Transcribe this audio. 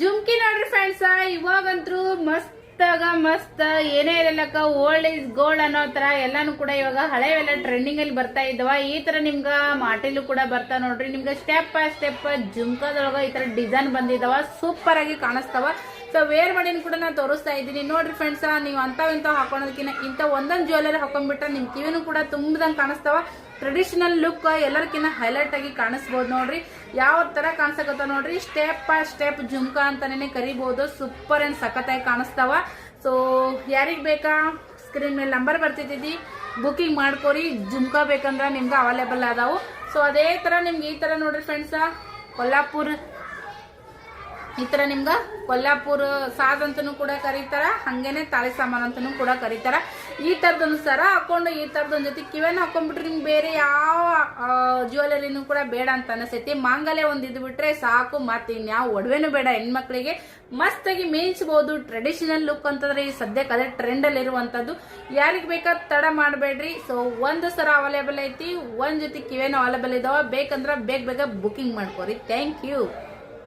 ಜುಮ್ಕಿ ನೋಡ್ರಿ ಫ್ರೆಂಡ್ಸ್, ಇವಾಗಂತೂ ಮಸ್ತ್ ಏನೇ ಇರಲಕ್ಕ ಓಲ್ಡ್ ಇಸ್ ಗೋಲ್ಡ್ ಅನ್ನೋ ತರ ಎಲ್ಲಾನು ಕೂಡ ಇವಾಗ ಹಳೆವೆಲ್ಲ ಟ್ರೆಂಡಿಂಗ್ ಅಲ್ಲಿ ಬರ್ತಾ ಇದ್ದವ. ಈ ತರ ನಿಮ್ಗ ಮಾಟಿಲು ಕೂಡ ಬರ್ತಾ ನೋಡ್ರಿ. ನಿಮ್ಗೆ ಸ್ಟೆಪ್ ಬೈ ಸ್ಟೆಪ್ ಜುಮ್ಕಾದೊಳಗ ಈ ತರ ಡಿಸೈನ್ ಬಂದಿದಾವ, ಸೂಪರ್ ಆಗಿ ಕಾಣಿಸ್ತಾವ. ಸೊ ವೇರ್ ಮಾಡಿನ ಕೂಡ ನಾನು ತೋರಿಸ್ತಾ ಇದ್ದೀನಿ ನೋಡ್ರಿ ಫ್ರೆಂಡ್ಸ್. ನೀವು ಇಂಥವ್ ಹಾಕೋಣದಕ್ಕಿಂತ ಇಂಥ ಒಂದೊಂದು ಜ್ಯುವೆಲರಿ ಹಾಕೊಂಡ್ಬಿಟ್ರೆ ನಿಮ್ ಕಿವಿನೂ ಕೂಡ ತುಂಬದಂಗ್ ಕಾಣಿಸ್ತಾವ. ಟ್ರೆಡಿಷನಲ್ ಲುಕ್ ಎಲ್ಲರಿಗಿನ್ನ ಹೈಲೈಟ್ ಆಗಿ ಕಾಣಿಸ್ಬೋದು ನೋಡ್ರಿ. ಯಾವ ತರ ಕಾಣಿಸಕತ್ತ ನೋಡ್ರಿ, ಸ್ಟೆಪ್ ಬೈ ಸ್ಟೆಪ್ ಜುಮ್ಕಾ ಅಂತಾನೆ ಕರಿಬಹುದು. ಸೂಪರ್ ಅಂಡ್ ಸಖತ್ತಾಗಿ ಕಾಣಿಸ್ತಾವ. ಸೊ ಯಾರಿಗ್ ಬೇಕಾ ಸ್ಕ್ರೀನ್ ಮೇಲೆ ನಂಬರ್ ಬರ್ತಿದ್ದೀವಿ, ಬುಕಿಂಗ್ ಮಾಡ್ಕೋರಿ. ಜುಮ್ಕಾ ಬೇಕಂದ್ರ ನಿಮ್ಗೆ ಅವೈಲೇಬಲ್ ಅದಾವು. ಸೊ ಅದೇ ತರ ನಿಮ್ಗೆ ಈ ತರ ನೋಡ್ರಿ ಫ್ರೆಂಡ್ಸ್, ಕೊಲ್ಲಾಪುರ್ ಈ ತರ ನಿಮ್ಗ ಕೊಲ್ಲಾಪುರ್ ಸಾದ್ ಅಂತಾನು ಕೂಡ ಕರೀತಾರ, ಹಂಗೇನೆ ತಾಳಿ ಸಾಮಾನ್ ಅಂತಾನು ಕೂಡ ಕರೀತಾರ. ಈ ತರದೊಂದು ಸರ ಹಾಕೊಂಡು ಈ ತರದೊಂದ್ ಜೊತೆ ಕಿವೆನ ಹಾಕೊಂಡ್ಬಿಟ್ರೆ ನಿಮ್ಗೆ ಬೇರೆ ಯಾವ ಜ್ಯುವೆಲರಿನೂ ಕೂಡ ಬೇಡ ಅಂತ ಅನಿಸ್ತೈತಿ. ಮಾಂಗಲ್ಯ ಒಂದ್ ಇದ್ ಬಿಟ್ರೆ ಸಾಕು, ಮತ್ತೆ ಇನ್ಯಾವ ಒಡವೆನೂ ಬೇಡ. ಹೆಣ್ಮಕ್ಳಿಗೆ ಮಸ್ತ್ ಆಗಿ ಮೇಯಿಸಬಹುದು. ಟ್ರೆಡಿಷನಲ್ ಲುಕ್ ಅಂತಂದ್ರೆ ಈ ಸದ್ಯಕ್ಕೆ ಅದೇ ಟ್ರೆಂಡ್ ಅಲ್ಲಿ ಇರುವಂತದ್ದು. ಯಾರಿಗ್ ಬೇಕಾದ ತಡ ಮಾಡಬೇಡ್ರಿ. ಸೊ ಒಂದು ಸರ ಅವೈಲೇಬಲ್ ಐತಿ, ಒಂದ್ ಜೊತೆ ಕಿವೆನೂ ಅವೈಲೇಬಲ್ ಇದಾವ. ಬೇಕಂದ್ರ ಬೇಗ ಬುಕಿಂಗ್ ಮಾಡ್ಕೋರಿ. Thank you.